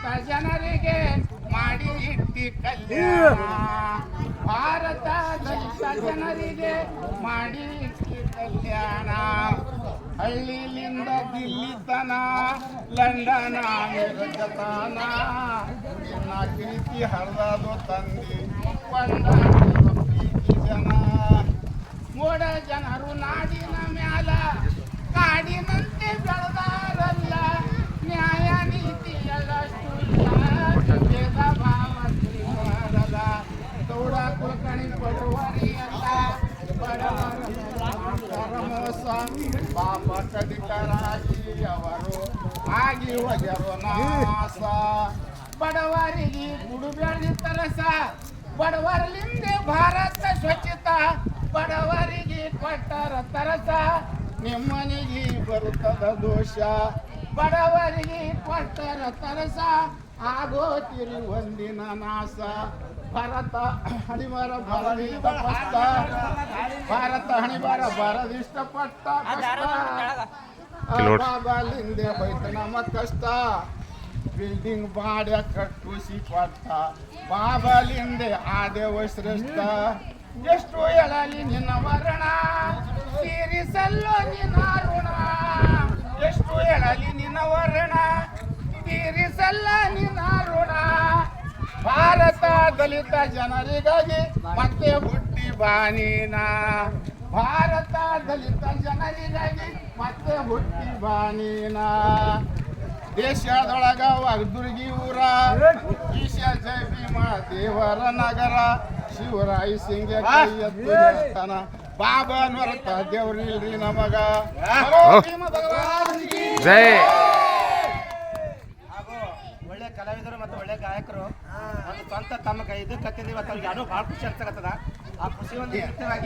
ದಲಿತ ಜನರಿಗೆ ಮಾಡಿ ಇಟ್ಟಿ ಕಲ್ಯಾಣ ಭಾರತ ದಲಿತ ಜನರಿಗೆ ಮಾಡಿ ಇಟ್ಟಿ ಕಲ್ಯಾಣ ಹಳ್ಳಿಲಿಂದ ದಿಲ್ಲಿ ತನ ಲಂಡನ ಅಮೆರಿಕತನ ನಿನ್ನ ಕೀರ್ತಿ ಹರಿದದು ತಂದಿ ಪ್ರೀತಿ ಜನ ಮೋಡ ಜನರು ನಾಡಿನ ಮ್ಯಾಲ ಕಾಡಿನಂತೆ ಬೆಳೆದಾರಲ್ಲ ನ್ಯಾಯ ನೀತಿ ಎಲ್ಲಷ್ಟು ಭೇದ ಭಾವ ತಿಳಿದಾರಲ್ಲ ದೌಡ ಕುಲಕರ್ಣಿ ಬಡವರಿಯಲ್ಲ ಮೋಸ ಪಾಪ ಕಡಿತರಾಗಿ ಅವರು ಆಗಿ ಹೋಗ್ಯರು ನಾಸ ಬಡವರಿಗೆ ಗುಡುಬೇಡಿ ತರಸ ಬಡವರಲಿಂದ ಭಾರತ ಸ್ವಚ್ಛತ ಬಡವರಿಗೆ ಕೊಟ್ಟರ ತರಸ ನಿಮ್ಮನಿಗೆ ಬರುತ್ತದ ದೋಷ ಬಡವರಿಗೆ ಕೊಟ್ಟರ ತರಸ ಆಗೋತಿರಿ ಒಂದಿನ ನಾಶ ಭಾರತ ಹಣಿಬಾರ ಬರದಿಷ್ಟ ಪಷ್ಟ ಭಾರತ ಹಣಿಬಾರ ಬರದಿಷ್ಟ ಪಟ್ಟ ಬಾಬಾಲಿಂದೆ ಹೋಯ್ತು ನಮ್ಮ ಕಷ್ಟ ಬಿಲ್ಡಿಂಗ್ ಬಾಡ್ಯ ಕಟ್ಟುಸಿ ಪಟ್ಟ ಬಾಬಾಲಿಂದೆ ಆದೇವ ಶ್ರೇಷ್ಠ ಎಷ್ಟು ಹೇಳಲಿ ನಿನ್ನ ವರ್ಣ ತೀರಿಸಲ್ಲೋ ನಿನ್ನ ಋಣ ಎಷ್ಟು ಹೇಳಲಿ ನಿನ್ನ ವರ್ಣ ತೀರಿಸಲ್ಲ ನಿನ್ನ ಋಣ ಭಾರತ ದಲಿತ ಜನರಿಗಾಗಿ ಮತ್ತೆ ಹುಟ್ಟಿ ಬಾನಿನ ಭಾರತ ದಲಿತ ಜನರಿಗಾಗಿ ಮತ್ತೆ ಹುಟ್ಟಿ ಬಾನಿನ ದೇಶದೊಳಗ ವಾಗದುರ್ಗಿ ಊರ ಈಶ ಜಯ ಭೀಮ ದೇವರ ನಗರ ಶಿವರಾಯ ಸಿಂಗ ಕೈಯತ್ತನ ಬಾಬಾ ನೊರತ ದೇವ್ರಿಲ್ರಿ ನಮಗ ಜೈ ಹಾಗೂ ಒಳ್ಳೆ ಕಲಾವಿದರು ಮತ್ತು ಒಳ್ಳೆ ಗಾಯಕರು ಒಂದು ಸ್ವಂತ ತಮ್ಮ ಕೈ ಇದು ಕತ್ತಿದ್ದೀವಿ ಮತ್ತು ಅವ್ರಿಗೆ ಯಾರು ಭಾಳ ಖುಷಿ ಅನ್ಸಕತ್ತದ ಆ ಖುಷಿ ಒಂದು